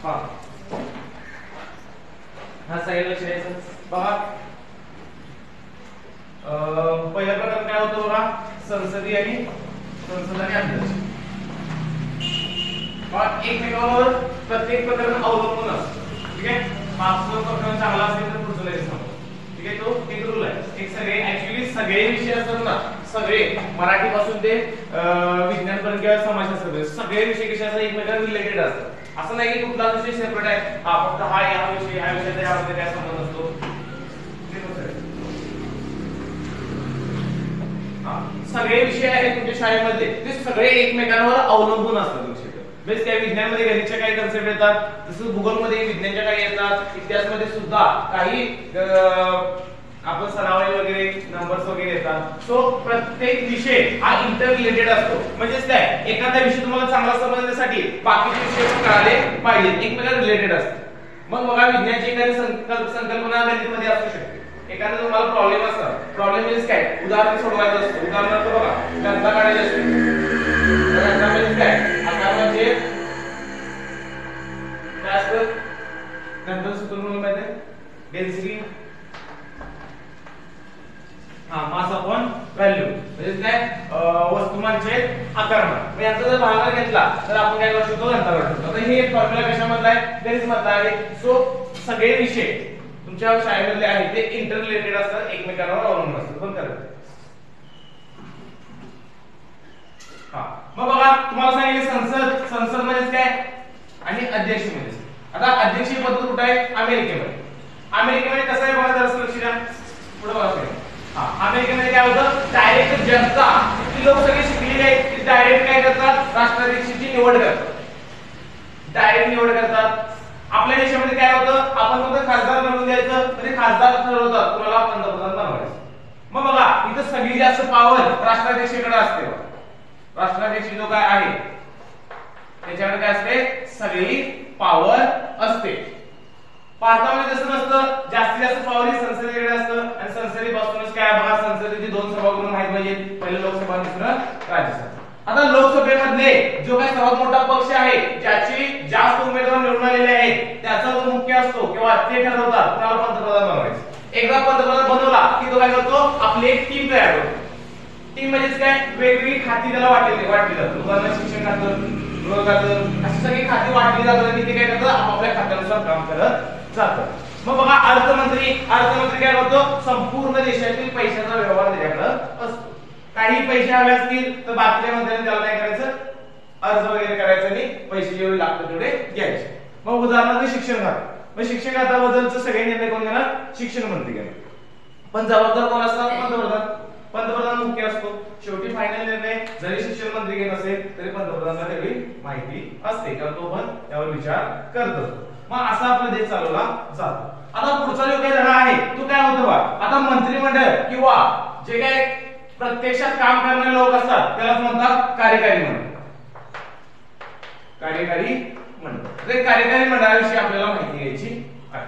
हा हा साईड लक्ष द्यायचं बघा. पहिला प्रकार काय होतो बघा, संसदीय आणि अध्यक्ष. एकमेकांवर प्रत्येक प्रकरण अवलंबून असतं. ठीक आहे, मागचं प्रकरण चांगला असेल तर पुढचं लगेच सांगतो. ठीक आहे, तो एक रूल आहे. एक सगळे ऍक्च्युअली सगळे विषय असतात ना, सगळे मराठी पासून ते विज्ञान पर्यंत किंवा समाजशास्त्र सगळे विषय कसे असतात, एकमेकांना रिलेटेड असतात. असं नाही की कुठला विषय सेपरेट आहे, हा फक्त हा या विषय ह्या विषयाचा यामध्ये काय संबंध असतो. सगळे विषय आहेत तुमच्या शाळेमध्ये ते सगळे एकमेकांवर अवलंबून असतात. बेस काय विज्ञानमध्ये गणितच्या काही कन्सेप्ट येतात, तसंच भूगोलमध्ये विज्ञानच्या काही येतात, इतिहासमध्ये सुद्धा काही आपण सरावाई वगैरे नंबर्स वगैरे येतात. सो प्रत्येक विषय हा इंटर रिलेटेड असतो. म्हणजेच काय, एखादा विषय तुम्हाला चांगला समजण्यासाठी बाकीचे विषय पण कळाले पाहिजेत, एकमेकांना रिलेटेड असतात. मग बघा विज्ञानची एखादी संकल्पना गणितामध्ये असू शकते. एखादा तुम्हाला प्रॉब्लेम असतात, प्रॉब्लेम म्हणजे काय, उदाहरण सोडवायचं असतं. उदाहरणार्थ बघा गणिता काढायची असते, गणिता म्हणजे काय, आकार म्हणजे काय असतं, गणिताचं सूत्र म्हणून माहिती आहे, डेन्सिटी मास अपॉन व्हॅल्यू. म्हणजे काय, वस्तुमानचे आकारमान. मग याचा जर भागाकार घेतला तर आपण काय करू शकतो, गणिता काढू शकतो. आता हे फॉर्म्युला कशामधला आहे, गणित मधला आहे. सो सगळे विषय तुमच्या शाळेमधले आहेत ते इंटर रिलेटेड असतात, एकमेकांवर अवलंबून असतात. पण करा. मग बघा तुम्हाला सांगितले संसद म्हणजे काय आणि अध्यक्ष म्हणजे. आता अध्यक्ष पद्धत कुठे आहे, अमेरिकेमध्ये. अमेरिकेमध्ये कसं आहे बघा, जरा लक्ष द्या पुढे बघा. अमेरिकेमध्ये काय होतं, डायरेक्ट जनता, ती लोक सगळे शिकलेले आहेत, ते डायरेक्ट काय करतात, राष्ट्राध्यक्षाची निवड करतात, डायरेक्ट निवड करतात. आपल्या देशामध्ये काय होतं, आपण फक्त खासदार बनवून द्यायचं, म्हणजे खासदार ठरवतात कुणाला पंतप्रधान बनवायचं. मग बघा इथं सगळी जास्त पावर राष्ट्राध्यक्षाकडे असते. राष्ट्राध्यक्ष जो काय आहे त्याच्याकडे काय असते, सगळी पावर असते. भारतामध्ये तसं नसतं, जास्तीत जास्त पावर ही संसदेकडे असतं. आणि संसदेपासूनच काय बघा, संसदेची दोन सभागृह माहित पाहिजे, पहिलं लोकसभा, दुसरं राज्यसभा. आता लोकसभेमधले जो काही सर्वात मोठा पक्ष आहे, ज्याची जास्त उमेदवार निवडून आलेले आहेत, त्याचा जो मुख्य असतो किंवा ते ठरवतात कुणाला पंतप्रधान बनवायचं. एकदा पंतप्रधान बनवला की तो काय करतो, आपली एक टीम तयार करतो. टीम म्हणजेच काय, वेगवेगळी खाती त्याला वाटली जातात. उदाहरणार्थ शिक्षण खातं, गृह खातं, अशी सगळी खाती वाटली जातात आणि ते काय करतात, आपापल्या खात्यानुसार काम करत जातात. मग बघा अर्थमंत्री काय करतो, संपूर्ण देशातील पैशाचा व्यवहार त्याच्याकडे असतो. काही पैसे हवे असतील तर बाकीच्या मंत्र्यांनी त्याला काय करायचं, अर्ज वगैरे करायचं आणि पैसे जेवढे लागतात तेवढे घ्यायचे. मग उदाहरणार्थ शिक्षण खातं, मग शिक्षण खात्याबद्दलचे सगळे निर्णय कोण घेणार, शिक्षण मंत्री घेणार. पण जबाबदार कोण असतात, पंतप्रधान मुख्य असतो. शेवटी फायनल निर्णय जरी शिक्षण मंत्री घेत असेल तरी पंतप्रधानांना तेवढी माहिती असते किंवा तो पण त्यावर विचार करत असतो. मग असा आपला देश चालवला जातो. आता पुढचा जो काही धडा आहे तो काय होतो बा, आता मंत्रिमंडळ किंवा जे काही प्रत्यक्षात काम करणारे लोक असतात त्यालाच म्हणतात कार्यकारी मंडळ. कार्यकारी मंडळाविषयी आपल्याला माहिती घ्यायची आहे.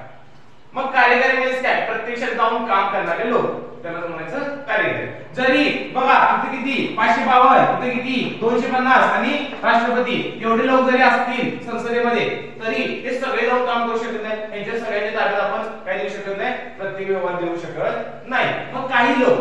मग कार्यकारी म्हणजे काय, प्रत्यक्षात जाऊन काम करणारे लोक, त्याला म्हणायचं कार्यकारी. जरी बघा इथे किती 552, इथे किती 250 आणि राष्ट्रपती एवढे लोक जरी असतील संसदेमध्ये तरी हे सगळे लोक काम करू शकत नाही. यांच्या सगळ्यांच्या ताब्यात आपण काय देऊ शकत नाही, प्रत्येक व्यवहार देऊ शकत नाही. मग काही लोक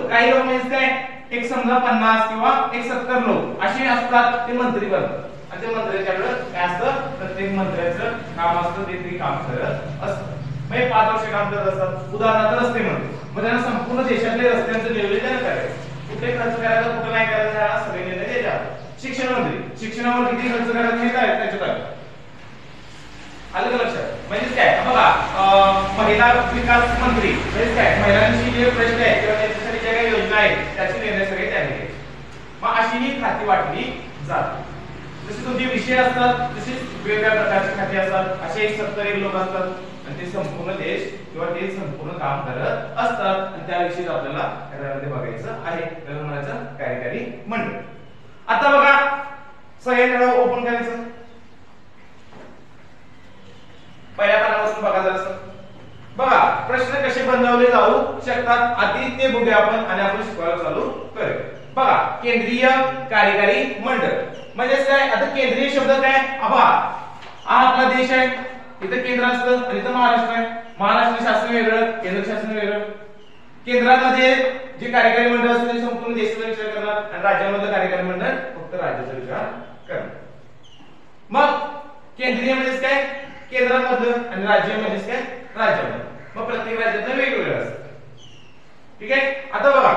म्हणजे काय, एक समजा 50 किंवा एक 70 लोक असे असतात, ते मंत्री बनतात. आणि ते मंत्र्याच्याकडे काय असतं, प्रत्येक मंत्र्याचं काम असतं, ते काम करत असतं. मग 5 वर्ष काम करत असतात. उदाहरणार्थ रस्ते मंत्री, मग त्यांना संपूर्ण देशातले रस्त्यांचं नियोजन करायचं, कुठे खर्च करायचा कुठे नाही करायचा हा सगळे निर्णय द्यायचे. शिक्षण मंत्री, शिक्षणावर किती खर्च करायचा हे काय त्याच्यात आलं का लक्षात. म्हणजे काय बघा, महिला विकास मंत्री म्हणजे काय, महिलांची जे प्रश्न आहेत किंवा त्यांच्यासाठी ज्या काही योजना आहेत त्याचे निर्णय सगळे त्यांनी घ्यायचे. मग अशी ही खाती वाटली जातात. जसे तुमचे विषय असतात तसे वेगवेगळ्या प्रकारची खाती असतात. असे 70 लोक असतात आणि ते संपूर्ण देश किंवा ते संपूर्ण काम करत असतात आणि त्याविषयी आपल्याला त्यामध्ये बघायचं आहे. त्याला म्हणायचं कार्यकारी मंडळ. आता बघा सगळ्यांना ओपन करायचं, पहिल्या पानापासून बघा जरासं. बघा प्रश्न कसे बनवले जाऊ शकतात आधी ते बघूया आपण आणि आपण शिकवायला चालू करूया. बघा केंद्रीय कार्यकारी मंडळ म्हणजे काय, आता केंद्रीय शब्द काय, हा आपला देश आहे, इथं केंद्र असतं आणि इथं महाराष्ट्र आहे. महाराष्ट्र शासन वेगळं, केंद्र शासन वेगळं. केंद्रामध्ये जे कार्यकारी मंडळ असतं ते संपूर्ण देशाचा विचार करणार आणि राज्यामधलं कार्यकारी मंडळ फक्त राज्याचा विचार करणार. मग केंद्रीय म्हणजेच काय, केंद्रामधलं, आणि राज्य म्हणजेच काय, राज्यामधलं. मग प्रत्येक राज्यातलं वेगवेगळं असतं. ठीक आहे. आता बघा,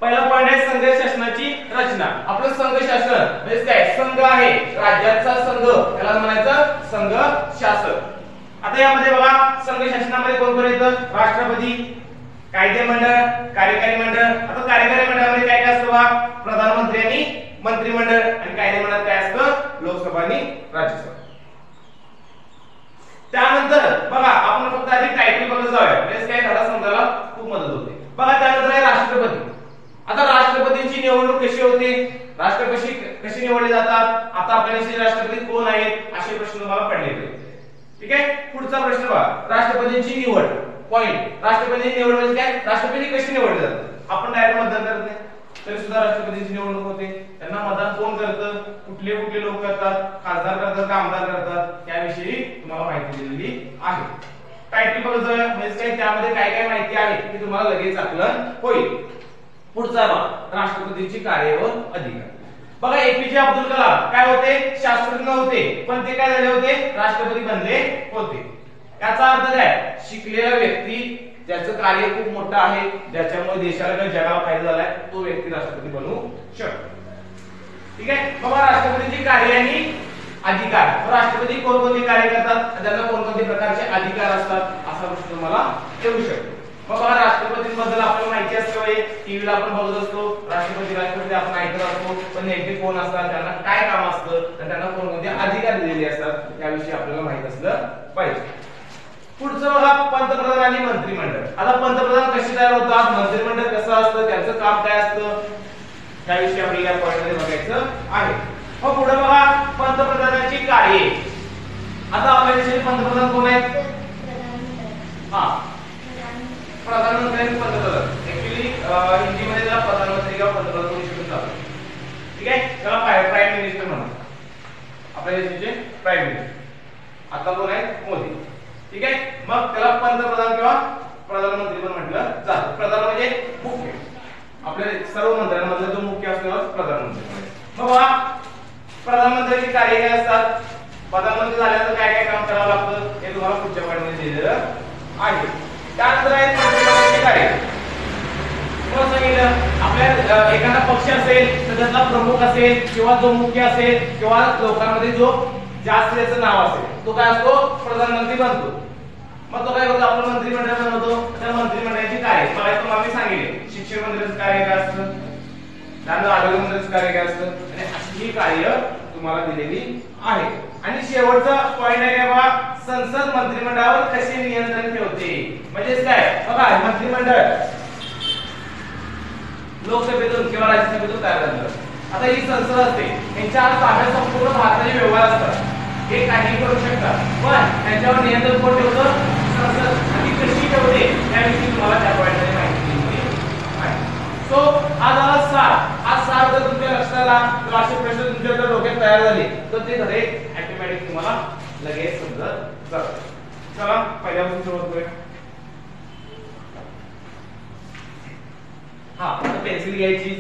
पहिला पॉइंट आहे संघ शासनाची रचना. आपलं संघ शासन म्हणजे काय, संघ आहे, राज्याचा संघ, त्याला म्हणायचं संघ शासन. आता यामध्ये बघा, संघ शासनामध्ये कोण कोण येतं? राष्ट्रपती, कायदे मंडळ, कार्यकारी मंडळ. आता कार्यकारी मंडळामध्ये काय काय असतं बघा, प्रधानमंत्री आणि मंत्रिमंडळ, आणि कायदे मंडळात काय असतं, लोकसभा आणि राज्यसभा. त्यानंतर बघा, आपण फक्त आधी टायटल बघत जाऊया, म्हणजे काय धडा समजायला खूप मदत होते. बघा, त्यानंतर आहे राष्ट्रपती. आता राष्ट्रपतींची निवडणूक कशी होते, राष्ट्रपती कशी निवडले जातात, आता आपल्या देशाचे राष्ट्रपती कोण आहेत, असे प्रश्न तुम्हाला पडले. ठीक आहे. पुढचा प्रश्न बघा, राष्ट्रपतींची निवड. पॉइंट, राष्ट्रपतींची निवड म्हणजे काय, राष्ट्रपती कशी निवडले जातात. आपण डायरेक्ट मतदान करत नाही, तरी सुद्धा राष्ट्रपतींची निवडणूक होते. त्यांना मतदान कोण करतं, कुठले कुठले लोक करतात, खासदार करतात का आमदार करतात, त्याविषयी तुम्हाला माहिती दिलेली आहे. टायटल बघा म्हणजे काय, त्यामध्ये काय काय माहिती आहे ती तुम्हाला लगेच आकलन होईल. पुढचा बघा, राष्ट्रपतींची कार्य व अधिकार. बघा, एपीजे अब्दुल कलाम काय होते, शास्त्रज्ञ होते, पण ते काय झाले होते, राष्ट्रपती बनले होते. याचा अर्थ काय, शिकलेला व्यक्ती ज्याचं कार्य खूप मोठं आहे, ज्याच्यामुळे देशाला किंवा जगाला फायदा झालाय, तो व्यक्ती राष्ट्रपती बनू शकतो. ठीक आहे. बघा, राष्ट्रपतींची कार्य आणि अधिकार. राष्ट्रपती कोणकोणती कार्य करतात, त्यांना कोणकोणते प्रकारचे अधिकार असतात, असा प्रश्न तुम्हाला येऊ शकतो. बघा, राष्ट्रपतींबद्दल आपल्याला माहिती असते, टीव्हीला आपण बघत असतो, राष्ट्रपती आपण ऐकत असतो, पण नेमके कोण असतात, त्यांना काय काम असतं, त्यांना कोणकोणते अधिकार दिलेले असतात, त्याविषयी आपल्याला माहित असलं पाहिजे. पुढचं बघा, पंतप्रधान आणि मंत्रिमंडळ. आता पंतप्रधान कशी तयार होतात, मंत्रिमंडळ कसं असतं, त्यांचं काम काय असतं, त्याविषयी आपल्याला या पॉइंटमध्ये बघायचं आहे. मग पुढे बघा, पंतप्रधानांची कार्ये. आता आपल्या देशाचे पंतप्रधान कोण आहेत? हा, प्रधानमंत्री आणि पंतप्रधान. ऍक्च्युअली हिंदीमध्ये त्याला प्रधानमंत्री किंवा पंतप्रधान म्हणू शकतात. ठीक आहे. त्याला प्राईम मिनिस्टर म्हणतात, आपल्या देशाचे प्राईम मिनिस्टर. आता कोण आहेत? मोदी. ठीक आहे. मग त्याला पंतप्रधान किंवा प्रधानमंत्री पण म्हटलं जातं. प्रधान म्हणजे मुख्य, आपल्या सर्व मंत्र्यांमधला जो मुख्य असतो प्रधानमंत्री. मग बघा, प्रधानमंत्र्यांची कार्य काय असतात, प्रधानमंत्री झाल्यानंतर काय काय काम करावं लागतं, हे तुम्हाला पुढच्या पॉइंटमध्ये दिलेलं आहे. त्यानंतर आहे मंत्रिमंडळाची कार्य. तुम्हाला सांगितलं, आपल्या एखादा पक्ष असेल तर त्यातला प्रमुख असेल किंवा जो मुख्य असेल किंवा लोकांमध्ये जो जास्त त्याचं नाव असेल, तो काय असतो, प्रधानमंत्री बनतो. मग तो काय करतो, आपण मंत्रिमंडळ बनवतो. त्या मंत्रिमंडळाची कार्य मला तुम्हाला सांगितले, शिक्षण मंत्र्याचं कार्य काय असतं, त्यानंतर आरोग्य मंत्र्याचं कार्य काय असतं, आणि अशी ही कार्य तुम्हाला दिलेली आहे. आणि शेवटचा पॉइंट आहे बघा, संसद मंत्रिमंडळावर कसे नियंत्रण ठेवते. म्हणजेच काय, बघा, मंत्रिमंडळ लोकसभेतून किंवा राज्यसभेतून तयार झालं. आता ही संसद असते, यांच्या ताब्यात संपूर्ण भारताचे व्यवहार असतात, हे काही करू शकतात, पण त्यांच्यावर नियंत्रण कोण ठेवतं, संसद. आणि कशी ठेवते याविषयी तुम्हाला त्या पॉइंटमध्ये माहिती दिली आहे. सो हा झाला सार. हा सार जर तुमच्या लक्षाला किंवा असे प्रश्न तुमच्या जर डोक्यात तयार झाले तर ते खरे ऑटोमॅटिक तुम्हाला लगेच समजत जातं. चला, पहिल्यापासून सुरुवात करूया. हा, आता पेन्सिल घ्यायची,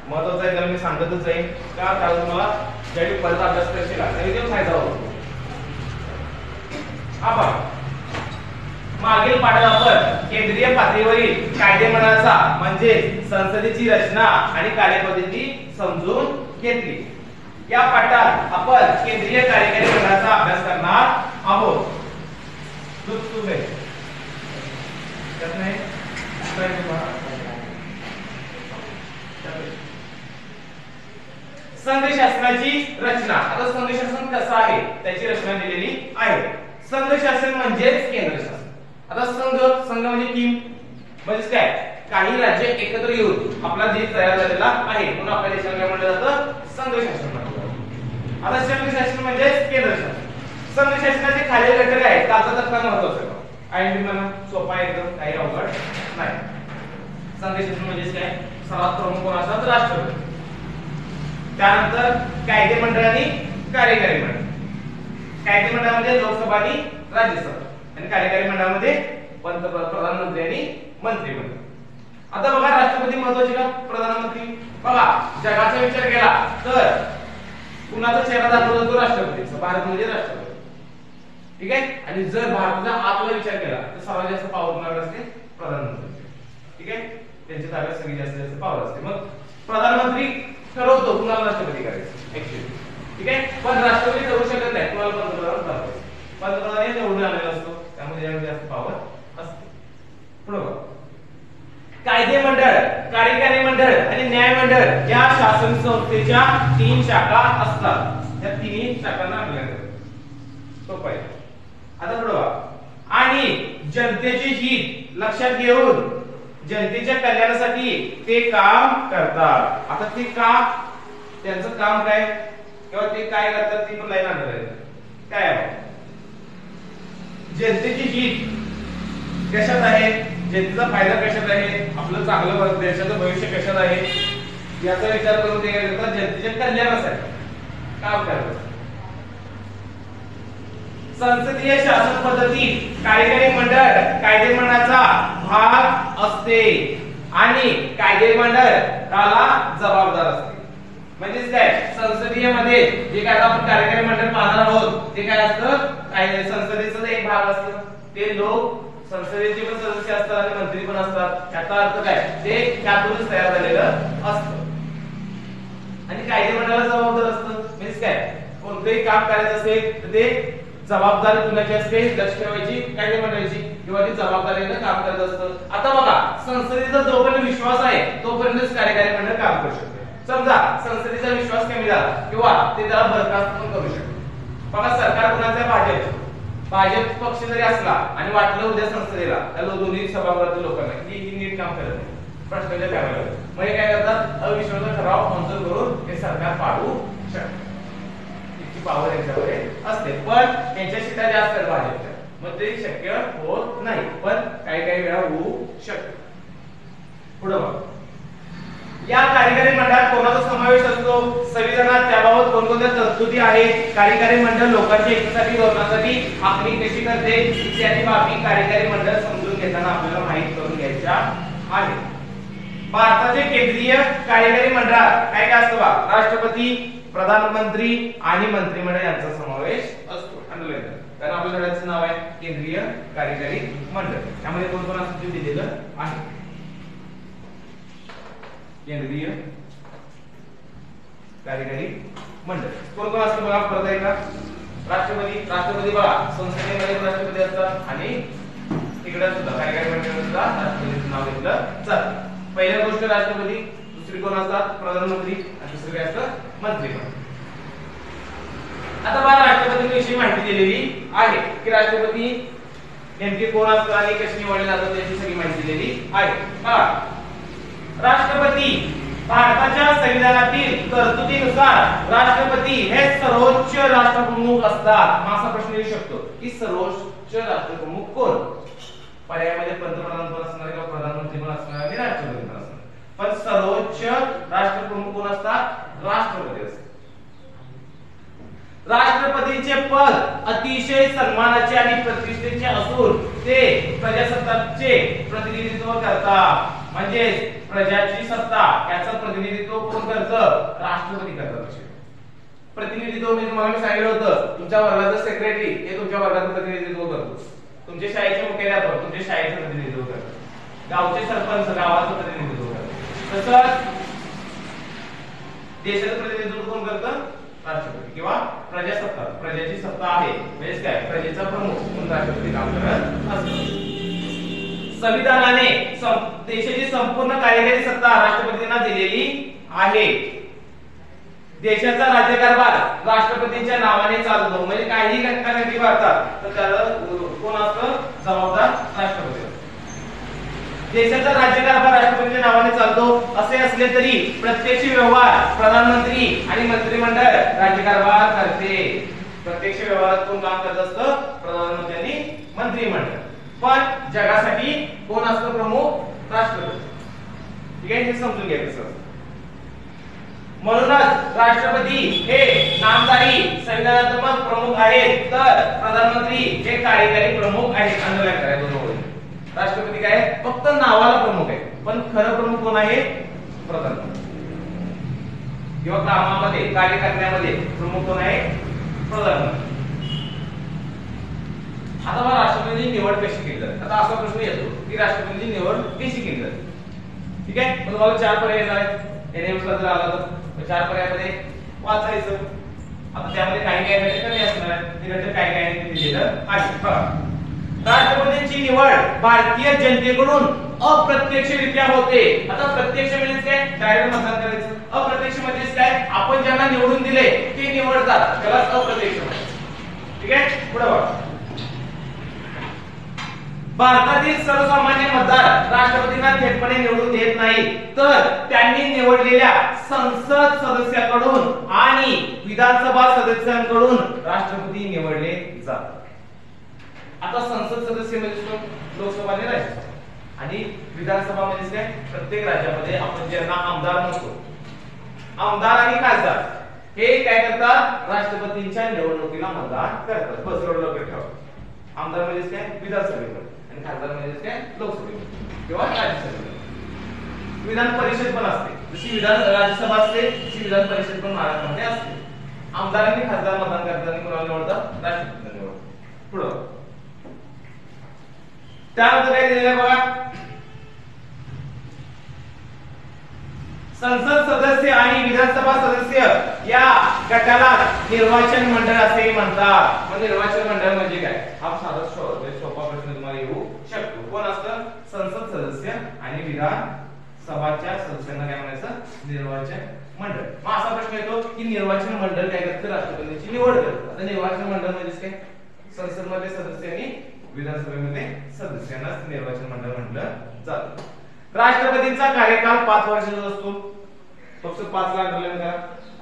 महत्वाचं आहे, त्याला मी सांगतच जाईन का, त्याला तुम्हाला ज्यावेळी परत अभ्यास करशील त्यावेळी तो फायदा होतो. हा बघा, मागील पाठात आपण केंद्रीय पातळीवरील कायदेमंडळाचा म्हणजे संसदेची रचना आणि कार्यपद्धती समजून घेतली. या पाठात आपण केंद्रीय कार्यकारी मंडळाचा अभ्यास करणार आहोत. संघ शासनाची रचना. आता संघ शासन कसं आहे त्याची रचना दिलेली आहे. संघ शासन म्हणजेच केंद्र शासन. आता संघ म्हणजे टीम, म्हणजे काय, काही राज्य एकत्र येऊन आपला देश तयार झालेला आहे, म्हणून आपल्या देशाला काय म्हटलं जातं, संघ शासन म्हटलं जातं. आता संघ शासन म्हणजे केंद्र शासन. संघ शासनाचे खालील घटक आहेत, त्याचा तर काय महत्त्वाचं आहे, आयएनडी म्हणा, सोपा एकदम, काही अवघड नाही. संघ शासन म्हणजे काय, सर्वात प्रमुख कोण असतात, राष्ट्रपती. त्यानंतर कायदे मंडळ आणि कार्यकारी मंडळ. कायदे मंडळामध्ये लोकसभा आणि राज्यसभा आणि कार्यकारी मंडळामध्ये प्रधानमंत्री आणि मंत्रिमंडळ. आता बघा राष्ट्रपती महत्वाचे का प्रधानमंत्री? बघा जगाचा विचार केला तर कुणाचा चेहरा दाखवतो? तो राष्ट्रपतीचा. भारत म्हणजे राष्ट्रपती. ठीक आहे. आणि जर भारताचा आतला विचार केला तर सर्वात जास्त पॉवर कुणाकडे असते? प्रधानमंत्री. ठीक आहे. त्यांच्या ताब्यात सगळी जास्त पॉवर असते. मग प्रधानमंत्री ठरवतो कुणाला राष्ट्रपती करायचं ऍक्च्युअली. ठीक आहे. पण राष्ट्रपती ठरवू शकत नाही कुणाला पंतप्रधान करायचं. पंतप्रधान हे निवडून आलेला असतो त्यामुळे त्याच्याकडे जास्त पॉवर असते. पुढे बघा. कायदे मंडळ, कार्यकारी मंडळ आणि न्याय मंडळ या शासन संस्थेच्या 3 शाखा असतात. या तिन्ही शाखांना आपल्याला सोपं आहे. आता पुढे बघा. आणि जनतेचे हित लक्षात घेऊन जनतेच्या कल्याणासाठी ते काम करतात. आता ते काम, त्यांचं काम काय किंवा ते काय करतात ते पण लाईन आणलं आहे. काय आहे? जनतेचे हित कशात आहे? जनतेचा फायदा कशात आहे? आपलं चांगलं देशाचं भविष्य कशात आहे याचा विचार करून ते काय करतात? जनतेच्या कल्याणासाठी काम करतात. संसदीय शासन पद्धतीत कार्यकारी मंडळ कायदे मंडळाचा भाग असते आणि कायदे मंडळाला जबाबदार असते. म्हणजे काय? संसदीय मध्ये जे काय आपण कार्यकारी मंडळ पाहणार आहोत ते काय असतं? काय संसदेचा एक भाग असतं. ते लोक संसदेचे पण सदस्य असतात आणि मंत्री पण असतात. याचा अर्थ काय? ते त्यातूनच तयार झालेलं असतं. आणि कायदे मंडळाला जबाबदार असतं. म्हणजे काय? कोणतेही काम करायचं असेल तर ते जबाबदारी कुणाची असते? लक्ष ठेवायची कायदे मंडळाची किंवा ती जबाबदारीने काम करत असतं. आता बघा संसदेचा जोपर्यंत विश्वास आहे तोपर्यंतच कार्यकारी मंडळ काम करू शकते. समजा संसदेचा विश्वास कमी झाला किंवा ते त्याला बरखास्त पण करू शकते. बघा सरकार कुणाचं आहे? भाजप पक्ष जरी असला आणि वाटलं उद्या संसदेला त्या दोन्ही सभागृहातील लोकांना की ही नीट काम करत नाही, भ्रष्टाचार करायला, मग हे काय करतात? अविश्वासाचा ठराव मंजूर करून हे सरकार पाडू शकते. इतकी पॉवर यांच्यावर असते. पण त्यांच्या सीटा जास्त आहेत भाजपच्या, मग ते शक्य होत नाही. पण काही काही वेळा होऊ शकते. पुढे बघा. या कार्यकारी मंडळात कोणाचा समावेश असतो? संविधानात त्याबाबत कोणकोणत्या तरतुदी आहेत? कार्यकारी मंडळ लोकांच्या हितासाठी धोरणासाठी आखणी कशी करते इत्यादी बाबी कार्यकारी मंडळ समजून घेताना आपल्याला माहित करून घ्यायच्या आहेत. भारताचे केंद्रीय कार्यकारी मंडळात काय काय असतं? राष्ट्रपती, प्रधानमंत्री आणि मंत्रिमंडळ यांचा समावेश असतो. कारण आपल्या धड्याचं नाव आहे केंद्रीय कार्यकारी मंडळ. त्यामध्ये कोण कोण असतं ते दिलेलं आहे. केंद्रीय कार्यकारी मंडळ कोण कोण असतं बघा. परत एकदा राष्ट्रपती बघा संसदेमध्ये राष्ट्रपती असतात आणि तिकडे सुद्धा कार्यकारी मंडळ सुद्धा राष्ट्रपतीचं नाव घेतलं जातं. पहिल्या गोष्ट राष्ट्रपती, दुसरी कोण असतात? प्रधानमंत्री आणि दुसरी काय असतं? मंत्रिमंडळ. आता बघा राष्ट्रपतींविषयी माहिती दिलेली आहे की राष्ट्रपती नेमके कोण असतात आणि कशी निवडले जातात याची सगळी माहिती दिलेली आहे. बघा राष्ट्रपती भारताच्या संविधानातील तरतुदीनुसार राष्ट्रपती हे सर्वोच्च राष्ट्रप्रमुख असतात. असा प्रश्न येऊ शकतो की सर्वोच्च राष्ट्रप्रमुख कोण? पर्यायामध्ये पंतप्रधान पण असणार किंवा प्रधानमंत्री पण असणार आणि राष्ट्रपती पण असणार. पण सर्वोच्च राष्ट्रप्रमुख कोण असतात? राष्ट्रपती असतात. राष्ट्रपतीचे पद अतिशय सन्मानाचे आणि प्रतिष्ठेचे असून ते प्रजासत्ताकाचे प्रतिनिधित्व करतात. म्हणजे प्रजाची सत्ता याचं प्रतिनिधित्व कोण करतं? राष्ट्रपती करतात. प्रतिनिधित्व म्हणजे तुम्हाला मी सांगितलं होतं तुमच्या वर्गाचा सेक्रेटरी हे तुमच्या वर्गाचं प्रतिनिधित्व करतो. तुमच्या शाळेचे मुख्याध्यापक तुमच्या शाळेचं प्रतिनिधित्व करतात. गावचे सरपंच गावाचं प्रतिनिधित्व करतात. तसंच देशाचं प्रतिनिधित्व कोण करतं? राष्ट्रपती किंवा प्रजासत्ताक. प्रजाची सत्ता आहे म्हणजे काय? प्रजेचा प्रमुख म्हणून राष्ट्रपती काम करत असतो. संविधानाने देशाची संपूर्ण कार्यकारी सत्ता राष्ट्रपतींना दिलेली आहे. देशाचा राज्यकारभार राष्ट्रपतींच्या नावाने चालतो. म्हणजे काही घटनांची भारतात तर त्याला कोण असतं? जबाबदार राष्ट्रपती. देशाचा राज्यकारभार राष्ट्रपतींच्या नावाने चालतो. असे असले तरी प्रत्यक्ष व्यवहार प्रधानमंत्री आणि मंत्रिमंडळ राज्यकारभार करते. प्रत्यक्ष व्यवहारात कोण काम करत असतं? प्रधानमंत्री आणि मंत्रिमंडळ. पण जगासाठी कोण असतं प्रमुख? राष्ट्रपती. ठीक आहे, हे समजून घ्यायचं. म्हणूनच राष्ट्रपती हे नामधारी संविधानात्मक प्रमुख आहेत तर प्रधानमंत्री हे कार्यकारी प्रमुख आहेत. अंडरलाईन करा दोन ओळी. राष्ट्रपती काय फक्त नावाला प्रमुख आहे पण खरं प्रमुख कोण आहे? प्रधानमंत्री. किंवा कामामध्ये कार्य करण्यामध्ये प्रमुख कोण आहे? प्रधानमंत्री. आता बघा राष्ट्रपतीची निवड कशी केली जाते. आता असा प्रश्न येतो की राष्ट्रपतीची निवड कशी केली जाते. ठीक आहे. मग तुम्हाला चार पर्याय येणार आहेत. एनएमएसला जर आला तर चार पर्यायामध्ये वाचायचं. आता त्यामध्ये काही काही घटक कमी असणार आहेत. ते घटक काही काही दिलेलं आहे. बघा राष्ट्रपतींची निवड भारतीय जनतेकडून अप्रत्यक्षरित्या होते. आता प्रत्यक्ष म्हणजे काय? डायरेक्ट मतदान करायचं. अप्रत्यक्ष म्हणजे काय? आपण ज्यांना निवडून दिले ते निवडतात त्याला अप्रत्यक्ष म्हणतात. ठीक आहे. पुढे बघा भारतातील सर्वसामान्य मतदार राष्ट्रपतींना थेटपणे निवडून देत नाही तर त्यांनी निवडलेल्या संसद सदस्याकडून आणि विधानसभा सदस्यांकडून राष्ट्रपती निवडले जातात. आता संसद सदस्य म्हणजे लोकसभा आणि राज्यसभा आणि विधानसभा म्हणजे काय? प्रत्येक राज्यामध्ये आपण ज्यांना आमदार म्हणतो आमदार आणि खासदार हे काय करतात? राष्ट्रपतींच्या निवडणुकीला मतदान करतात. बस एवढं लक्षात ठेवा. आमदार म्हणजे काय? विधानसभेकडे आणि खासदार म्हणजे काय? लोकसभेकडे किंवा राज्यसभेकडे. विधान परिषद पण असते. जशी विधान राज्यसभा असते तशी विधान परिषद पण महाराष्ट्रामध्ये असते. आमदार आणि खासदार मतदान करताना कोणाला निवडतात? राष्ट्रपतींना निवडतात. पुढे त्यानंतर काय दिलेलं बघा संसद सदस्य आणि विधानसभा सदस्य या गटाला निर्वाचन मंडळ असे म्हणतात. मग निर्वाचन मंडळ म्हणजे काय? हा साधा सोपा प्रश्न तुम्हाला येऊ शकतो. कोण असतं? संसद सदस्य आणि विधानसभाच्या सदस्यांना काय म्हणायचं? निर्वाचन मंडळ. मग असा प्रश्न येतो की निर्वाचन मंडळ काय करतं? राष्ट्रपतींची निवड करतं. आता निर्वाचन मंडळ म्हणजे काय? संसदमध्ये सदस्य आणि विधानसभेमध्ये सदस्यांना निर्वाचन मंडळ म्हटलं जातं. राष्ट्रपतींचा कार्यकाल 5 वर्षाचा असतो. फक्त 5 ला अंडरलाईन करा.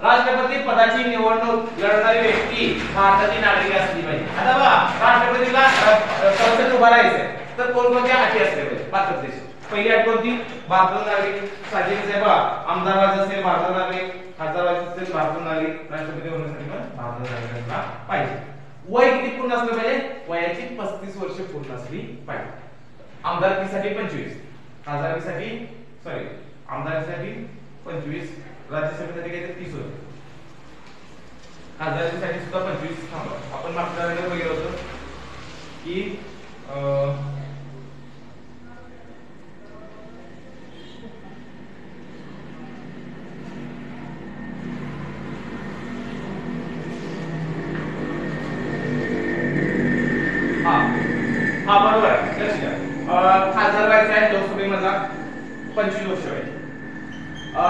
राष्ट्रपती पदाची निवडणूक लढणारी व्यक्ती भारताची नागरिक असली पाहिजे. आता बघा राष्ट्रपतीला संसदेत उभा राहायचंय तर कोणकोणत्या अटी असल्या पाहिजे? पात्रतेची पहिली अट कोणती? भारताचा नागरिक. साहजिकच आहे बघा. आमदार व्हायचं असेल भारताचा नागरिक, खासदार व्हायचं असेल भारताचा नागरिक, राष्ट्रपती होण्यासाठी पण भारताचा नागरिक असला पाहिजे. वय किती पूर्ण असलं पाहिजे? वयाची 35 वर्ष पूर्ण असली पाहिजे. आमदारकीसाठी 25, खासदारकीसाठी आमदारकीसाठी 25, राज्यसभेसाठी काय 30 वर्ष, खासदारकीसाठी सुद्धा 25. थांबा आपण मागच्या वेळेला बघितलं होतं की हा बरोबर आहे. लक्ष द्या. खासदार व्हायचा आहे लोकसभेमधला 25 वर्ष व्हायचे.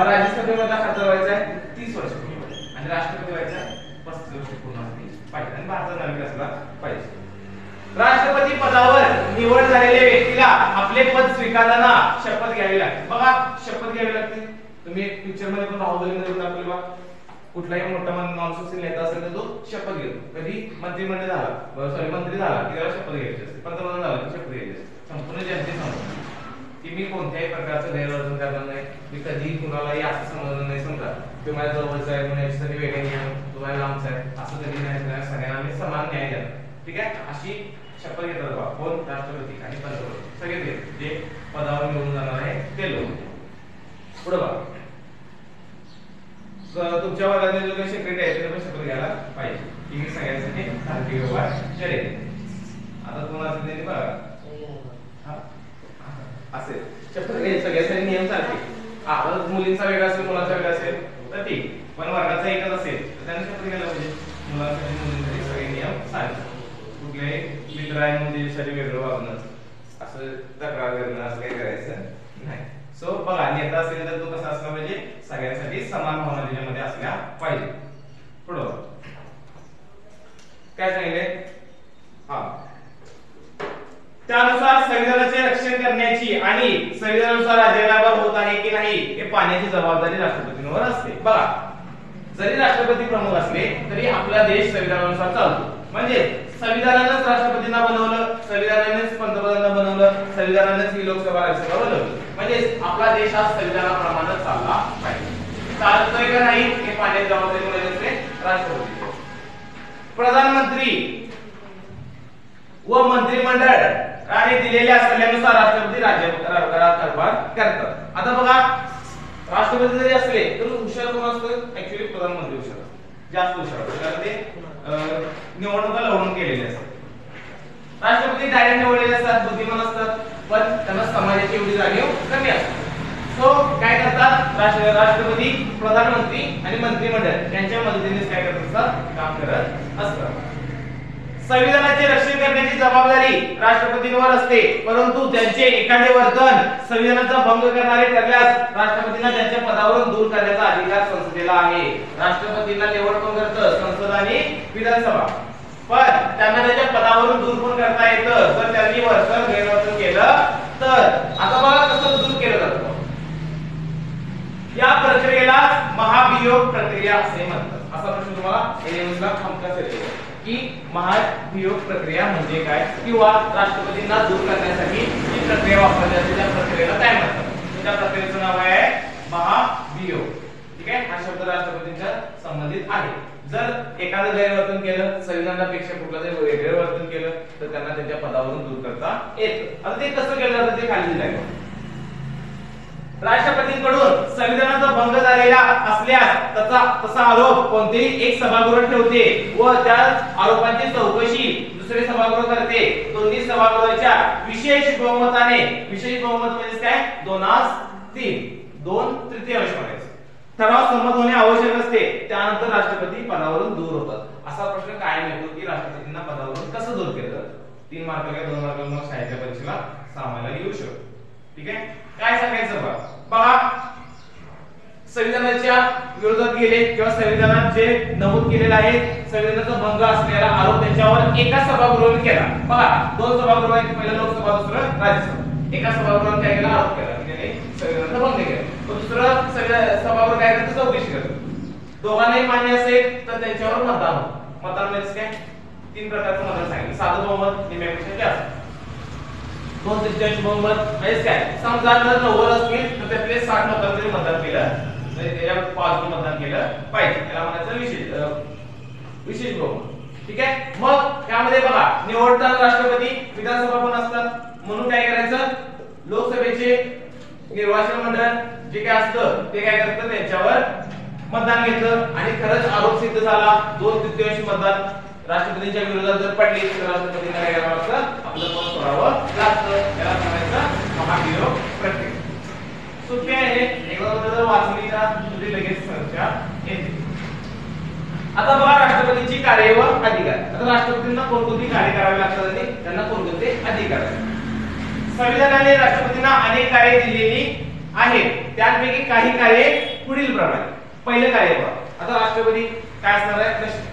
राज्यसभेमधला खासदार व्हायचा आहे 30 वर्ष पूर्ण आणि राष्ट्रपती व्हायचा आहे 35 वर्ष पूर्ण असली पाहिजे आणि भारताचा नागरिक असला पाहिजे. राष्ट्रपती पदावर निवड झालेल्या व्यक्तीला आपले पद स्वीकारताना शपथ घ्यावी लागते. बघा शपथ घ्यावी लागते. तुम्ही पिक्चर मध्ये पण बाहुबलीमध्ये दाखवले बघा. कुठलाही मोठा माणूस असेल नेता असेल तर तो शपथ घेतो. कधी मंत्रिमंडळ झाला मंत्री झाला की त्याला शपथ घ्यायची असते. पंतप्रधान झाला की शपथ घ्यायची असते. संपूर्ण जनतेसमोर की मी कोणत्याही प्रकारचं गैरवर्तन करणार नाही, मी कधी कुणालाही असं समजणार नाही. समजा तुम्हाला जवळचं आहे म्हणून याच्यासाठी वेगळे नियम, तुम्हाला लांबचं आहे असं कधी नाही. सगळ्यांना मी समान न्याय द्या. ठीक आहे. अशी शपथ घेतात बघा. कोण? राष्ट्रपती आणि पंतप्रधान सगळे जे पदावर निवडून जाणार आहे ते लोक. पुढे बघा तुमच्या वर्गातील जो काही सेक्रेटरी आहे त्याने पण शपथ घ्यायला पाहिजे की मी सगळ्यांसाठी सारखे व्यवहार करेन. आता तुम्हाला त्यांनी बघा असेल शपथ घ्यायची सगळ्यांसाठी नियम सारखे. मुलींचा वेगळा असेल मुलांचा वेगळा असेल तर ठीक, पण वर्गाचा एकच असेल तर त्यांनी शपथ घ्यायला पाहिजे. मुलांसाठी मुलींसाठी सगळे नियम सारखे. कुठल्याही मित्र आणि मुलींसाठी वेगळं वागणं असं तक्रार करणं असं काही करायचं नाही. सो बघा नेता असेल तर तो कसा असला पाहिजे? सगळ्यांसाठी समान भावना त्याच्यामध्ये असल्या पाहिजे. पुढे काय सांगितले? त्यानुसार संविधानाचे रक्षण करण्याची आणि संविधानानुसार राज्यकारभार होत आहे की नाही हे पाहण्याची जबाबदारी राष्ट्रपतींवर असते. बघा जरी राष्ट्रपती प्रमुख असले तरी आपला देश संविधानानुसार चालतो. म्हणजे संविधानानेच राष्ट्रपतींना बनवलं, संविधानानेच पंतप्रधानांना बनवलं, संविधानानेच ही लोकसभा राज्यसभा बनवली. म्हणजे आपला देश हा संविधानाप्रमाणे चालला पाहिजे. चालतोय का नाही हे पाण्याची जबाबदारी कोणाची असते? राष्ट्रपतीची. प्रधानमंत्री व मंत्रिमंडळ आणि दिलेल्या सल्ल्यानुसार राष्ट्रपती कारभार करतात. आता बघा राष्ट्रपती जरी असले तर हुशार कोण असतं? ऍक्च्युअली प्रधानमंत्री हुशार असतात, जास्त हुशार असतात, कारण ते निवडणुका लढवून केलेले असतात. राष्ट्रपती डायरेक्ट निवडलेले असतात, बुद्धिमान असतात, पण त्यांना समाजाची एवढी जाणीव कमी असते. सो काय करतात? राष्ट्रपती प्रधानमंत्री आणि मंत्रिमंडळ यांच्या मदतीने काय करत असतात? काम करत असतात. संविधानाचे रक्षण करण्याची जबाबदारी राष्ट्रपतींवर असते, परंतु त्यांचे एखादे वर्तन संविधानाचा भंग करणारे ठरल्यास राष्ट्रपतींना त्यांच्या पदावरून दूर करण्याचा अधिकार संसदेला आहे. राष्ट्रपतींना निवड कोण करतं? संसद आणि विधानसभा. पण त्यांना त्यांच्या पदावरून दूर कोण करता येतं? जर त्यांनी वर्तन गैरवर्तन केलं तर. आता बघा कसं दूर केलं जातं. या प्रक्रियेला महाभियोग प्रक्रिया असे म्हणतात. असा प्रश्न तुम्हाला एनएमएसला हमखास येतो की महाभियोग प्रक्रिया म्हणजे काय, किंवा राष्ट्रपतींना दूर करण्यासाठी जी प्रक्रिया वापरली जाते त्या प्रक्रियेला काय म्हणतात? त्या प्रक्रियेचं नाव आहे महाभियोग. ठीक आहे, हा शब्द राष्ट्रपतींच्या संबंधित आहे. जर एखादं गैरवर्तन केलं, संविधानापेक्षा कुठलं तरी गैरवर्तन केलं तर त्यांना त्यांच्या पदावरून दूर करता येतं. आता ते कसं केलं जातं ते खाली दिलंय. राष्ट्रपतींकडून संविधानाचा भंग झालेला असल्यास तसा आरोप कोणतेही एक सभागृह ठेवते व त्या आरोपांची चौकशी दुसरे सभागृह करते. दोन्ही सभागृहाच्या विशेष बहुमताने, विशेष बहुमत म्हणजे काय? 2/3, 2/3 म्हणायचं, ठराव संमत होणे आवश्यक असते. त्यानंतर राष्ट्रपती पदावरून दूर होतात. असा प्रश्न कायम येतो की राष्ट्रपतींना पदावरून कसं दूर केलं जातं? 3 मार्काला 2 मार्काला साहित्य परीक्षेला सामायला येऊ शकतो. ठीक आहे, काय सांगायचं बघा, संविधानाच्या विरोधात गेले किंवा संविधानात जे नमूद केलेलं आहे संविधानाचा भंग असलेला आरोप त्यांच्यावर एका सभागृहाने केला. बघा 2 सभागृह आहेत, पहिला लोकसभा दुसरं राज्यसभा. एका सभागृहाने काय केला? आरोप केला की त्याने संविधानाचा भंग केला. दुसरं सभागृह काय करतं? चौकशी करतं. दोघांनाही मान्य असेल तर त्यांच्यावर मतदान होतं. मतदान म्हणजे काय? 3 प्रकारचं मतदान सांगितलं. साधं बहुमत, निम्म्यापेक्षा जास्त, 2/3 बहुमत म्हणजे काय? समजा जर 90 असतील तर त्यातले 60 लोकांनी मतदान केलं म्हणजे त्याच्या 5 मतदान केलं पाहिजे, त्याला म्हणायचं विशेष बहुमत. ठीक आहे, मग त्यामध्ये बघा निवडताना राष्ट्रपती, विधानसभा पण असतात, म्हणून काय करायचं? लोकसभेचे निर्वाचन मंडळ जे काय असतं ते काय करतं? त्यांच्यावर मतदान घेतं आणि खरंच आरोप सिद्ध झाला, 2/3 मतदान राष्ट्रपतींच्या विरोधात जर पडली तर राष्ट्रपतींना काय करावं लागतं? आपलं पद सोडावं लागतं. त्याला म्हणायचं महाभियोग प्रक्रिया. सोपी आहे, एकदा जर वाचली तर तुझी लगेच लक्षात येते. आता बघा राष्ट्रपतीची कार्य व अधिकार. आता राष्ट्रपतींना कोणकोणती कार्य करावी लागतात आणि त्यांना कोणकोणते अधिकार आहेत? संविधानाने राष्ट्रपतींना अनेक कार्य दिलेली आहेत. त्यापैकी काही कार्य पुढील प्रमाणे. पहिलं कार्य बघा, आता राष्ट्रपती काय असणार आहे?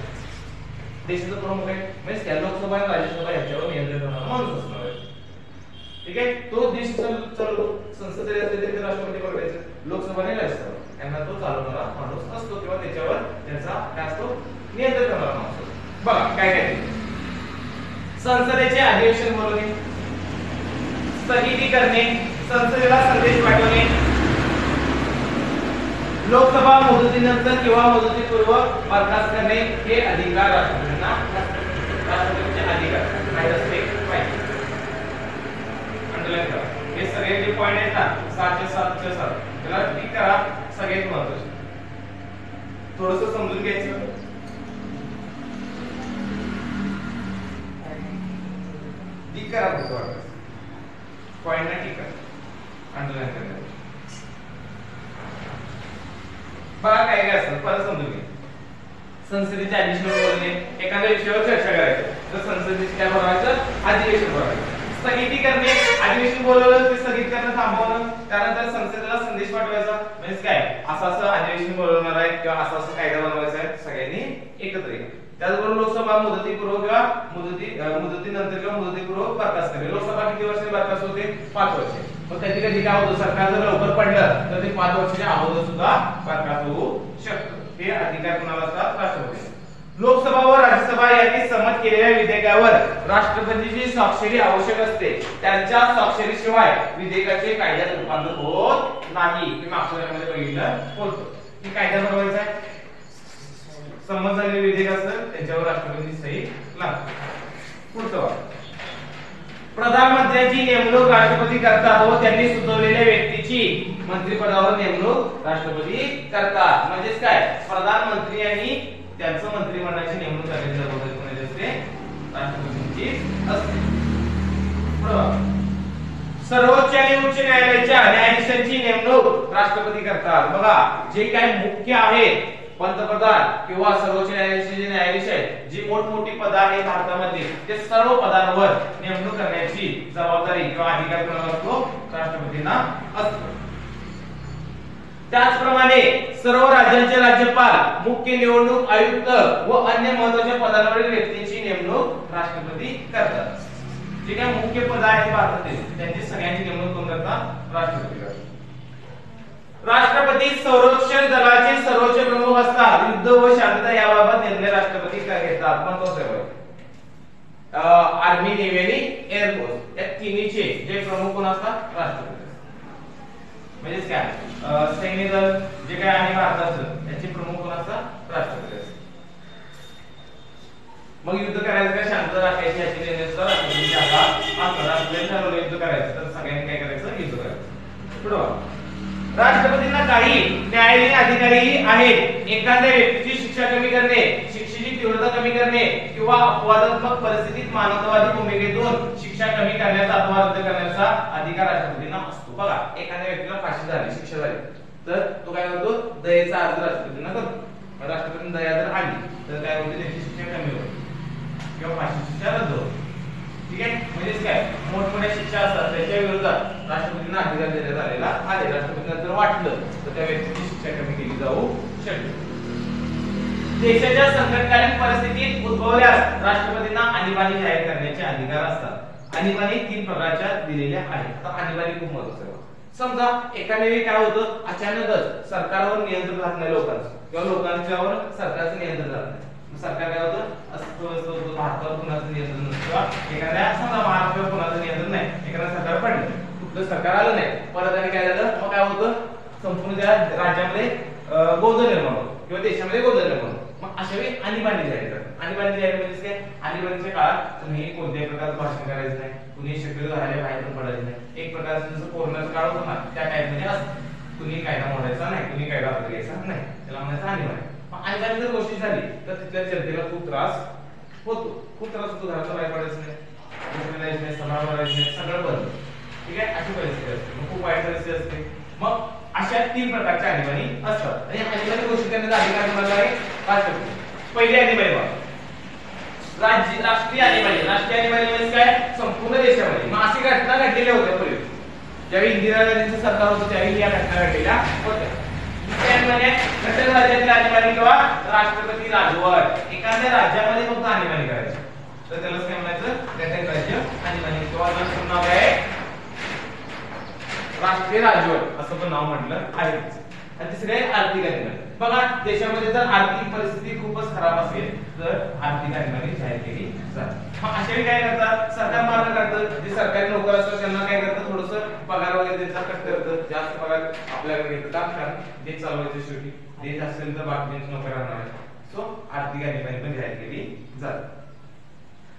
देशाचा प्रमुख आहे, म्हणजे त्या लोकसभा आणि राज्यसभा याच्यावर नियंत्रण करणारा माणूस असणार आहे. ठीक आहे, तो देश चालू संसद जरी असते तरी राष्ट्रपती बघायचं, लोकसभा आणि राज्यसभा यांना तो चालवणारा माणूस असतो किंवा त्याच्यावर त्याचा काय असतो? नियंत्रण करणारा माणूस असतो. बघा काय काय संसदेचे अधिवेशन बोलवणे, स्थगिती करणे, संसदेला संदेश पाठवणे, लोकसभा मुदतीनंतर किंवा मुदतीपूर्व बरखास्त करणे हे अधिकार राष्ट्रपतींना असतात. राष्ट्रपतींचे अधिकार काय असते पाहिजे. अंडरलाईन करा. हे सगळे जे पॉइंट आहेत ना 7 त्याला टिक करा. सगळ्यात महत्त्वाचे थोडंसं समजून घ्यायचं. टिक करा फक्त पॉइंट ना टिक करा. अंडरलाईन करा. बघा काय काय असतं परत समजून घ्या. संसदेचे अधिवेशन बोलणे, एखाद्या विषयावर चर्चा करायची तर संसदेचे काय बोलायचं? अधिवेशन बोलायचं. स्थगिती करणे, अधिवेशन बोलवलं ते स्थगित करणं, थांबवणं. त्यानंतर संसदेला संदेश पाठवायचा, म्हणजे काय असं अधिवेशन बोलवणार आहे किंवा असं कायदा बनवायचा आहे, सगळ्यांनी एकत्र या. त्याचबरोबर लोकसभा मुदतीपूर्व किंवा मुदतीनंतर किंवा मुदतीपूर्व बरखास्त करणे. लोकसभा किती वर्षांनी बरखास्त होते? 5 वर्षे. मग कधी कधी काय होतं? सरकार जर लवकर पडलं तर ते 5 वर्षाच्या अगोदर सुद्धा बरखास्त होऊ शकतं. हे अधिकार कोणाला असतात? राष्ट्रपती. लोकसभा व राज्यसभा यांनी संमत केलेल्या विधेयकावर राष्ट्रपतीची स्वाक्षरी आवश्यक असते. त्यांच्या स्वाक्षरीशिवाय विधेयकाचे कायद्यात रूपांतर होत नाही. तुम्ही मागच्या वर्गामध्ये बघितलं होतं. हे कायदा बनवायचा आहे, संमत झालेले विधेयक असतं त्यांच्यावर राष्ट्रपती सही लागते. पुढचं वाक्य, प्रधानमंत्र्यांची नेमणूक राष्ट्रपती करतात व त्यांनी सुचवलेल्या व्यक्तीची मंत्रिपदावर नेमणूक राष्ट्रपती करतात. म्हणजेच काय, प्रधानमंत्री आणि त्यांचं मंत्रिमंडळाची नेमणूक करण्याची जबाबदारी कोणाची असते, राष्ट्रपतींची असते. सर्वोच्च आणि उच्च न्यायालयाच्या न्यायाधीशांची नेमणूक राष्ट्रपती करतात. बघा, जे काही मुख्य आहेत पंतप्रधान किंवा सर्वोच्च न्यायालयाचे जे न्यायाधीश आहेत, जी मोठमोठी पद आहेत भारतामध्ये, ते सर्व पदांवर नेमणूक करण्याची जबाबदारी किंवा अधिकार कोणाला असतो, राष्ट्रपतींना असतो. त्याचप्रमाणे सर्व राज्यांचे राज्यपाल, मुख्य निवडणूक आयुक्त व अन्य महत्त्वाच्या पदांवरील व्यक्तींची नेमणूक राष्ट्रपती करतात. जे काही मुख्य पद आहेत भारतातील त्यांची सगळ्यांची नेमणूक कोण करतात, राष्ट्रपती करतात. राष्ट्रपती संरक्षण दलाचे सर्वोच्च प्रमुख असतात. युद्ध व शांतता याबाबत निर्णय राष्ट्रपती घेतात. पण तो सर्व आर्मी, नेव्ही आणि एअरफोर्स या तिन्हीचे जे प्रमुख कोण असतात, राष्ट्रपती. म्हणजे काय, सैन्य दल जे काय आहे भारताचं त्याचे प्रमुख कोण असतात, राष्ट्रपती असतात. मग युद्ध करायचं का शांतता राखायची याची निर्णय राष्ट्रपतींची ठरवलं. युद्ध करायचं तर सगळ्यांनी काय करायचं, युद्ध करायचं. पुढे राष्ट्रपतींना काही न्यायालयीन अधिकारही आहेत. एखाद्या व्यक्तीची शिक्षा कमी करणे, शिक्षेची तीव्रता कमी करणे किंवा अपवादात्मक परिस्थितीत मानवतावादी भूमिकेतून शिक्षा कमी करण्याचा अथवा रद्द करण्याचा अधिकार राष्ट्रपतींना असतो. बघा, एखाद्या व्यक्तीला फाशी झाली, शिक्षा झाली, तर तो काय करतो, दयेचा अर्ज राष्ट्रपतींना करतो. राष्ट्रपतींना दया जर आली तर काय होते, त्याची शिक्षा कमी होते किंवा फाशी शिक्षा रद्द होते. ठीक आहे, म्हणजे काय, मोठमोठ्या शिक्षा असतात त्याच्या विरोधात राष्ट्रपतींना अधिकार देण्यात आलेला आहे. राष्ट्रपतींना जर वाटलं तर त्या व्यक्तीची शिक्षा कमी केली जाऊ शकते. देशाच्या संकटकालीन परिस्थितीत उद्भवल्यास राष्ट्रपतींना आणीबाणी जाहीर करण्याचे अधिकार असतात. आणीबाणी 3 प्रकारच्या दिलेल्या आहेत. आता आणीबाणी खूप महत्त्वाचं आहे. समजा एखाद्या वेळी काय होतं, अचानकच सरकारवर नियंत्रण राहत नाही लोकांचं, किंवा लोकांच्यावर सरकारचं नियंत्रण राहत नाही. सरकार काय होतं, असं भारतावर कुणाचं नियंत्रण नसतं, किंवा एखाद्या समजा महाराष्ट्रावर कुणाचं नियंत्रण नाही, एखाद्या सरकार पडलं, कुठलं सरकार आलं नाही, परत आणि काय झालं, मग काय होतं, संपूर्ण त्या राज्यामध्ये गोंधळ निर्माण होतो किंवा देशामध्ये गोंधळ निर्माण होतो. मग अशा वेळी आणीबाणी जाहीर करतात. आणीबाणी जाहीर म्हणजे काय, आणीबाणीच्या काळात तुम्ही कोणत्याही प्रकारचं भाषण करायचं नाही, कुणी शक्यतो घराच्या बाहेर पण पडायचं नाही. एक प्रकारचं जसं कोरोनाचा काळ होता ना त्या टाइप मध्ये असतं, कुणी कायदा मोडायचा नाही, कुणी कायदा हातात घ्यायचा नाही, त्याला म्हणायचं आणीबाणी. आणीबाणी जर गोष्टी झाली तर तिथल्या जनतेला खूप त्रास होतो, खूप त्रास होतो. घराच्या बाहेर पडायचं नाही, समाज वाढायचं नाही, सगळं बंद. ठीक आहे, अशी परिस्थिती असते, मग खूप वाईट परिस्थिती असते. मग अशा 3 प्रकारच्या आणीबाणी असतात. आणि आणीबाणी घोषित करण्याचा अधिकार कोणाला आहे, राष्ट्रपती. पहिली आणीबाणी बघा, राष्ट्रीय आणीबाणी. राष्ट्रीय आणीबाणी म्हणजे काय, संपूर्ण देशामध्ये. मग अशी घटना घडलेल्या होत्या पूर्वी, ज्यावेळी इंदिरा गांधींचं सरकार होतं त्यावेळी या घटना घडलेल्या होत्या. घटक राज्यातील आणीबाणी किंवा राष्ट्रपती राजवट. एखाद्या राज्यामध्ये फक्त आणीबाणी करायची तर त्याला काय म्हणायचं, घटक राज्य आणीबाणी किंवा नाव आहे राष्ट्रीय राजवट असं पण नाव म्हटलं आहे. आणि तिसरे आर्थिक आणीबाणी. बघा, देशामध्ये जर आर्थिक परिस्थिती खूपच खराब असेल तर आर्थिक आणीबाणी जाहीर केली जाते. मग अशा वेळी काय करतात, सरकार मार्ग काढतं. जे सरकारी नोकर असतात त्यांना काय करतात, थोडंसं पगार वगैरे त्यांचा कट करतं, जास्त पगार आपल्याकडे घेतात, कारण देश चालवायचे शेवटी, देश असेल तर बाकीचे नोकर राहणार. सो आर्थिक आणीबाणी पण जाहीर केली जाते.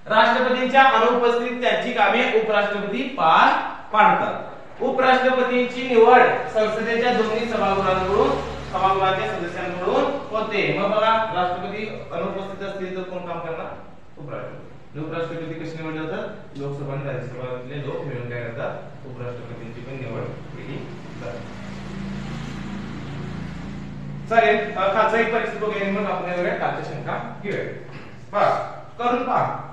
राष्ट्रपतींच्या अनुपस्थितीत त्यांची कामे उपराष्ट्रपती पार पाडतात. उपराष्ट्रपतींची निवड संसदेच्या दोन्ही सभागृहांच्या सदस्यांकडून होते. मग बघा, राष्ट्रपती अनुपस्थित असतील तर कोण काम करणार, उपराष्ट्रपती. उपराष्ट्रपती कशी निवडले जातात, लोकसभा आणि राज्यसभातले लोक मिळून काय करतात, उपराष्ट्रपतींची पण निवड केली जाते. चालेल, खालचा एक परिस्थिती बघूया, मग आपण कालच्या शंका घेऊया. करून पहा,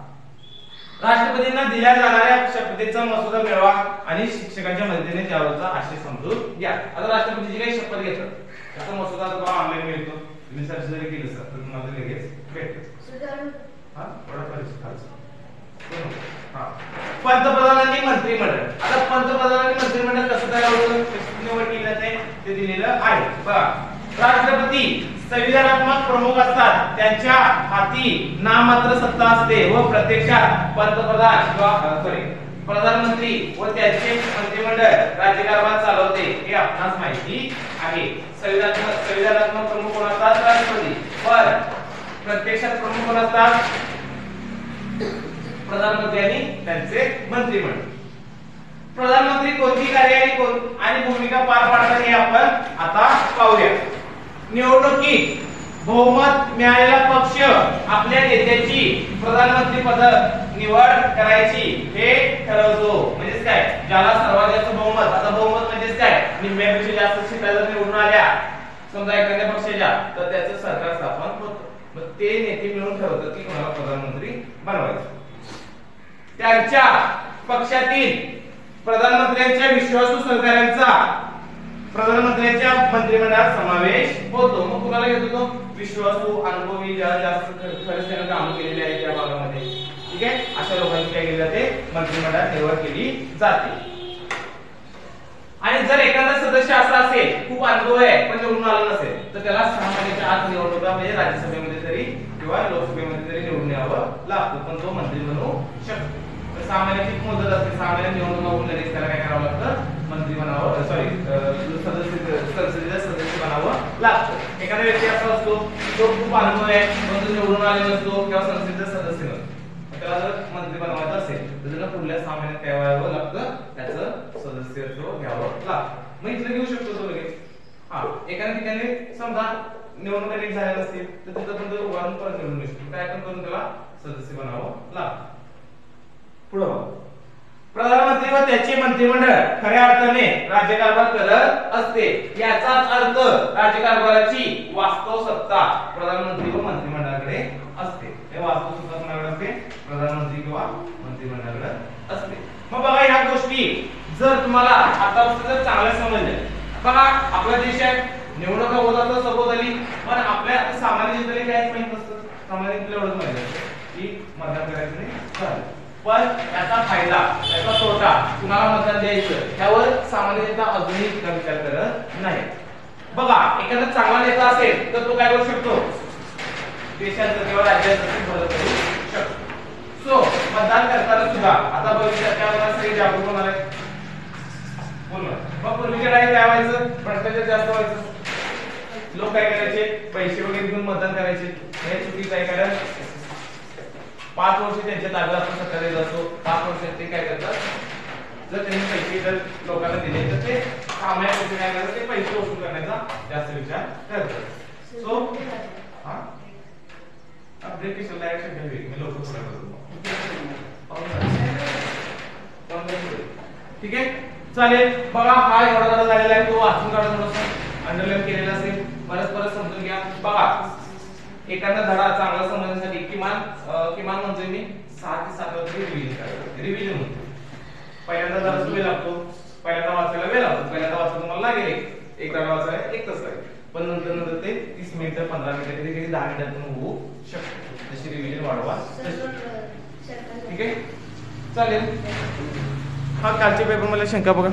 राष्ट्रपतींना दिल्या जाणाऱ्या शपथेचा मसुदा मिळवा आणि शिक्षकांच्या मदतीने त्यावरचा आशय समजून घ्या. आता राष्ट्रपतीची काही शपथ घेतात, त्याचा मसुदा तुम्हाला ऑनलाईन मिळतो, तुम्ही सर्च जरी केलं सर तर तुम्हाला लगेच भेटेल. पंतप्रधानांनी मंत्रिमंडळ. आता पंतप्रधानांनी मंत्रिमंडळ कसं तयार होतं, निवड केली जाते ते दिलेलं आहे. बघा, राष्ट्रपती संविधानात्मक प्रमुख असतात, त्यांच्या हाती नाममात्र सत्ता असते व प्रत्यक्षात पंतप्रधान किंवा प्रधानमंत्री व त्याचे मंत्रिमंडळ राज्यकारभार चालवते हे आपणास माहिती आहे. संविधानात्मक प्रमुख कोण असतात? राष्ट्रपती. पण प्रत्यक्षात प्रमुख कोण असतात? प्रधानमंत्री आणि त्यांचे मंत्रिमंडळ. प्रधानमंत्री कोणती कार्य आणि भूमिका पार पाडतात हे आपण आता पाहूया. निवडणुकीत बहुमत मिळालेला पक्ष आपल्या नेत्याची प्रधानमंत्री पद निवड करायची हे ठरवतो. म्हणजेच काय, ज्याला सर्वात जास्त बहुमत, आता बहुमत म्हणजेच काय, निम्म्यापेक्षा जास्त सीटा जर निवडून आल्या समजा एखाद्या पक्षाच्या, तर त्याचं सरकार स्थापन होतं. मग ते नेते मिळून ठरवतात की कोणाला प्रधानमंत्री बनवायचं. त्यांच्या पक्षातील प्रधानमंत्र्यांच्या विश्वासू सहकाऱ्यांचा प्रधानमंत्र्यांच्या मंत्रिमंडळात समावेश होतो. मग कुणाला घेतो तो? विश्वासू, अनुभवी, ज्याला जास्त खरंच त्यानं काम केलेले आहे त्या भागामध्ये, ठीक आहे, अशा लोकांची काय केली जाते? मंत्रिमंडळात निवड केली जाते. आणि जर एखादा सदस्य असा असेल खूप अनुभव आहे पण निवडून आला नसेल, तर त्याला 6 महिन्याच्या आत निवडणुका म्हणजे राज्यसभेमध्ये तरी किंवा लोकसभेमध्ये तरी निवडून यावं लागतं, पण तो मंत्री बनवू शकतो. 6 महिन्याची मुदत असते. 6 महिन्यात निवडणुका होऊन लगेच त्याला काय करावं लागतं? मंत्री बनावं, संसदेचा सदस्य बनावं लागतं. एखादा व्यक्ती असा असतो जो खूप अनुभव आहे पण तो निवडून आलेला नसतो किंवा संसदेचा सदस्य नसतो, त्याला जर मंत्री बनवायचं असेल तर त्याला पुढल्या 6 महिन्यात काय व्हावं लागतं? त्याचं सदस्यत्व घ्यावं लागतं. मग इथलं घेऊ शकतो तो लगेच. एखाद्या ठिकाणी समजा निवडणुका नीट झाल्या नसतील तर तिथं पण तो उभारून परत निवडून येऊ शकतो. काय पण करून त्याला सदस्य बनावं लागतं. पुढे प्रधानमंत्री व त्याचे मंत्रिमंडळ खऱ्या अर्थाने राज्यकारभार करत असते. याचाच अर्थ राज्यकारभाराची वास्तव सत्ता प्रधानमंत्री व मंत्रिमंडळाकडे असते. हे वास्तव सत्ता कोणाकडे असते? प्रधानमंत्री किंवा मंत्रिमंडळाकडे असते. मग बघा, ह्या गोष्टी जर तुम्हाला आतापासून जर चांगल्या समजल्या, बघा आपला देश आहे, निवडणुका होत असतात सपोज आली, पण आपल्या सामान्य जनतेला काहीच माहित नसतं. सामान्य जनतेला एवढंच माहिती असतं की मतदान करायचं नाही, चालेल. पण याचा फायदा, याचा तोटा, कुणाला मतदान द्यायचं त्यावर सामान्य जनता अजूनही इतका विचार करत नाही. बघा, एखादा चांगला नेता असेल तर तो काय करू शकतो? देशाचं किंवा राज्याचं भलं करू शकतो. सो मतदान करताना सुद्धा आता भविष्यात काय होणार? सगळे जागरूक होणार आहे. बोलून मग पूर्वीच्या काळी काय व्हायचं? भ्रष्टाचार जास्त व्हायचं. लोक काय करायचे? पैसे वगैरे घेऊन मतदान करायचे. हे चुकीचं आहे. कारण 5 वर्ष त्यांच्या ताब्यात आपण सत्ता देत असतो. 5 वर्षात ते काय करतात? जर त्यांनी पैसे जर लोकांना दिले तर ते कामाच्या काय करतात? ते पैसे वसूल करण्याचा जास्त विचार करतात. सो अपडेटेशन डायरेक्शन घ्यावी. मी लोक थोडा करतो. ठीक आहे, चालेल. बघा, हा एवढा धडा झालेला आहे, तो वाचून काढा, थोडंसं अंडरलाईन केलेला असेल, परत समजून घ्या. बघा, एखादा धडा चांगला समजण्यासाठी किमान म्हणजे मी 6 ते 7 वेळा रिव्हिजन करायचं. रिव्हिजन म्हणतो पहिल्यांदा जरा वेळ लागतो, पहिल्यांदा वाचायला वेळ लागतो. पहिल्यांदा वाचायला तुम्हाला लागेल एक धडा वाचायला 1 तास लागेल, पण नंतर ते 30 मिनिटं 15 मिनिटं कधी 10 मिनिटात पण होऊ शकतो. जशी रिव्हिजन वाढवा. ठीक आहे, चालेल. हा कालच्या पेपर मला शंका बघा.